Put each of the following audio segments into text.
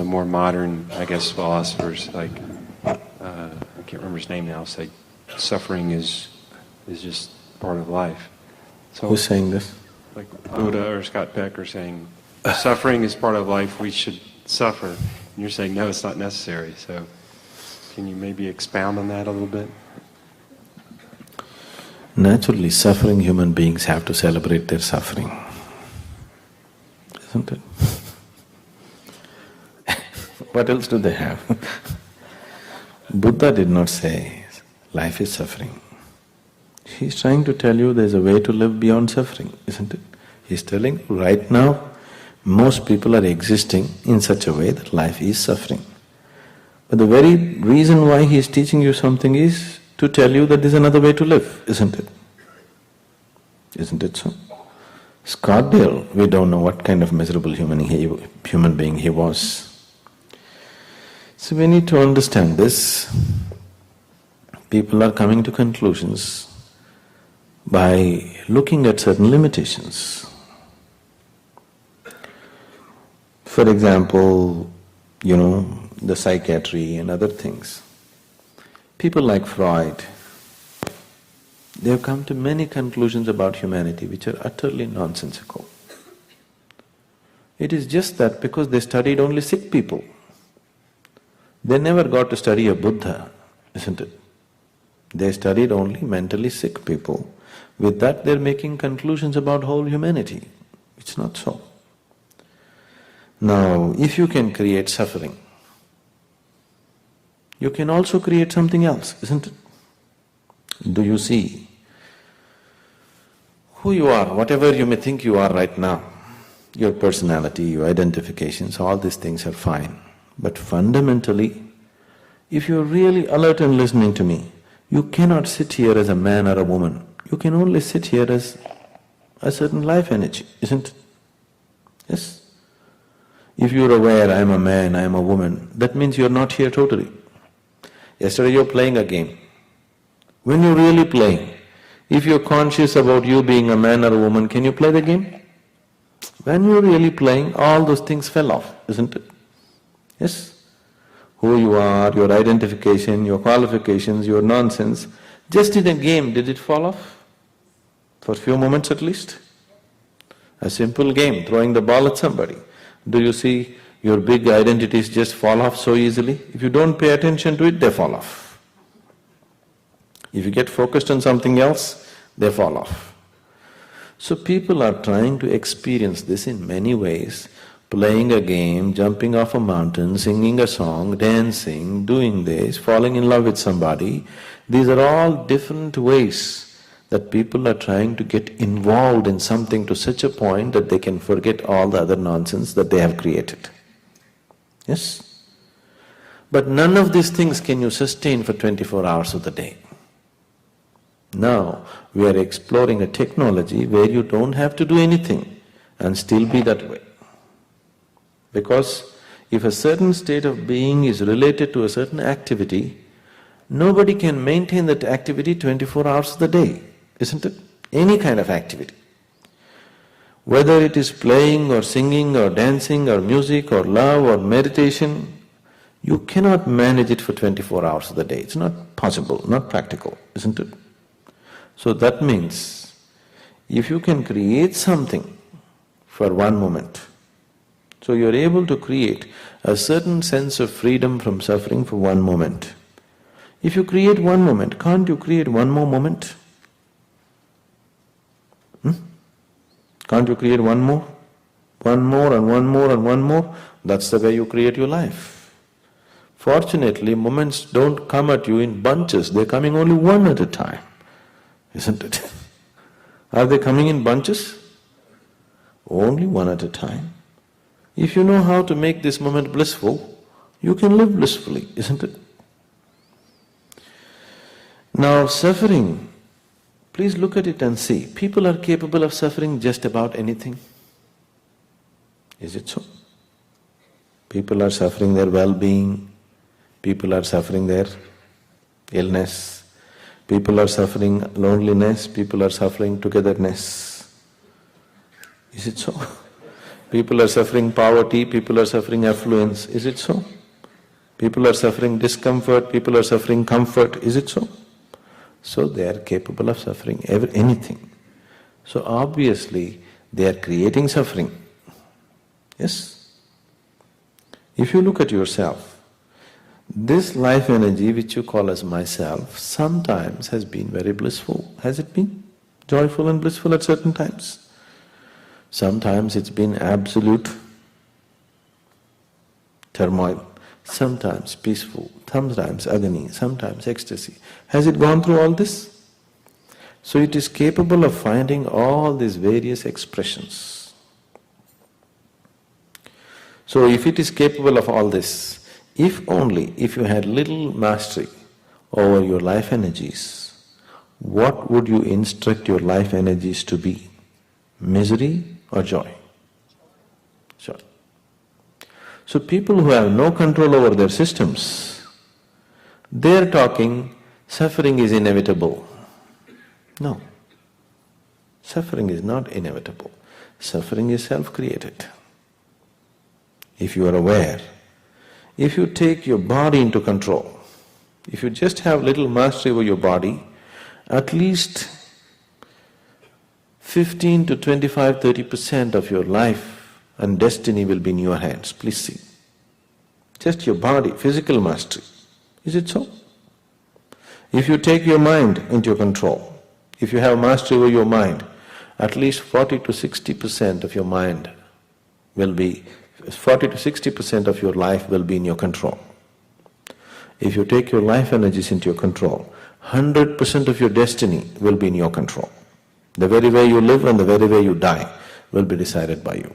more modern, I guess, philosophers like, I can't remember his name now, say suffering is just part of life. So, who's saying this? Like Buddha or Scott Peck are saying, suffering is part of life, we should suffer. And you're saying, no, it's not necessary. So can you maybe expound on that a little bit? Naturally, suffering human beings have to celebrate their suffering, isn't it? What else do they have? Buddha did not say, life is suffering. He's trying to tell you there's a way to live beyond suffering, isn't it? He's telling you right now, most people are existing in such a way that life is suffering. But the very reason why he's teaching you something is to tell you that there's another way to live, isn't it? Isn't it so? Scottdale, we don't know what kind of miserable human being he was. So we need to understand this. People are coming to conclusions by looking at certain limitations. For example, the psychiatry and other things. People like Freud, they have come to many conclusions about humanity which are utterly nonsensical. It is just that because they studied only sick people, they never got to study a Buddha, isn't it? They studied only mentally sick people. With that they're making conclusions about whole humanity. It's not so. Now, if you can create suffering, you can also create something else, isn't it? Do you see? Who you are, whatever you may think you are right now, your personality, your identifications, all these things are fine. But fundamentally, if you're really alert and listening to me, you cannot sit here as a man or a woman. You can only sit here as a certain life energy, isn't it? Yes? If you're aware, I'm a man, I'm a woman, that means you're not here totally. Yesterday you're playing a game. When you're really playing, if you're conscious about you being a man or a woman, can you play the game? When you're really playing, all those things fell off, isn't it? Yes? Who you are, your identification, your qualifications, your nonsense, just in a game, did it fall off? For a few moments at least? A simple game, throwing the ball at somebody. Do you see your big identities just fall off so easily? If you don't pay attention to it, they fall off. If you get focused on something else, they fall off. So people are trying to experience this in many ways, playing a game, jumping off a mountain, singing a song, dancing, doing this, falling in love with somebody. These are all different ways that people are trying to get involved in something to such a point that they can forget all the other nonsense that they have created. Yes? But none of these things can you sustain for 24 hours of the day. Now, we are exploring a technology where you don't have to do anything and still be that way. Because if a certain state of being is related to a certain activity, nobody can maintain that activity 24 hours of the day, isn't it? Any kind of activity. Whether it is playing or singing or dancing or music or love or meditation, you cannot manage it for 24 hours of the day. It's not possible, not practical, isn't it? So that means, if you can create something for one moment, so you're able to create a certain sense of freedom from suffering for one moment. If you create one moment, can't you create one more moment? Can't you create one more? One more and one more and one more? That's the way you create your life. Fortunately, moments don't come at you in bunches, they're coming only one at a time, isn't it? Are they coming in bunches? Only one at a time. If you know how to make this moment blissful, you can live blissfully, isn't it? Now, suffering, please look at it and see. People are capable of suffering just about anything. Is it so? People are suffering their well-being, people are suffering their illness, people are suffering loneliness, people are suffering togetherness. Is it so? People are suffering poverty, people are suffering affluence, is it so? People are suffering discomfort, people are suffering comfort, is it so? So they are capable of suffering anything. So obviously they are creating suffering. Yes? If you look at yourself, this life energy which you call as myself sometimes has been very blissful. Has it been joyful and blissful at certain times? Sometimes it's been absolute turmoil, sometimes peaceful, sometimes agony, sometimes ecstasy. Has it gone through all this? So it is capable of finding all these various expressions. So if it is capable of all this, if you had little mastery over your life energies, what would you instruct your life energies to be? Misery or joy? Joy. So people who have no control over their systems, they're talking suffering is inevitable. No. Suffering is not inevitable. Suffering is self-created. If you are aware, if you take your body into control, if you just have little mastery over your body, at least 15 to 25, 30% of your life and destiny will be in your hands. Please see. Just your body, physical mastery. Is it so? If you take your mind into your control, if you have mastery over your mind, at least 40 to 60% of your mind will be, 40 to 60% of your life will be in your control. If you take your life energies into your control, 100% of your destiny will be in your control. The very way you live and the very way you die will be decided by you.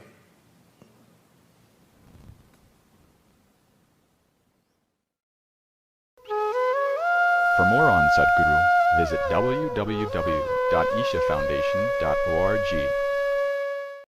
For more on Sadhguru, visit www.ishafoundation.org.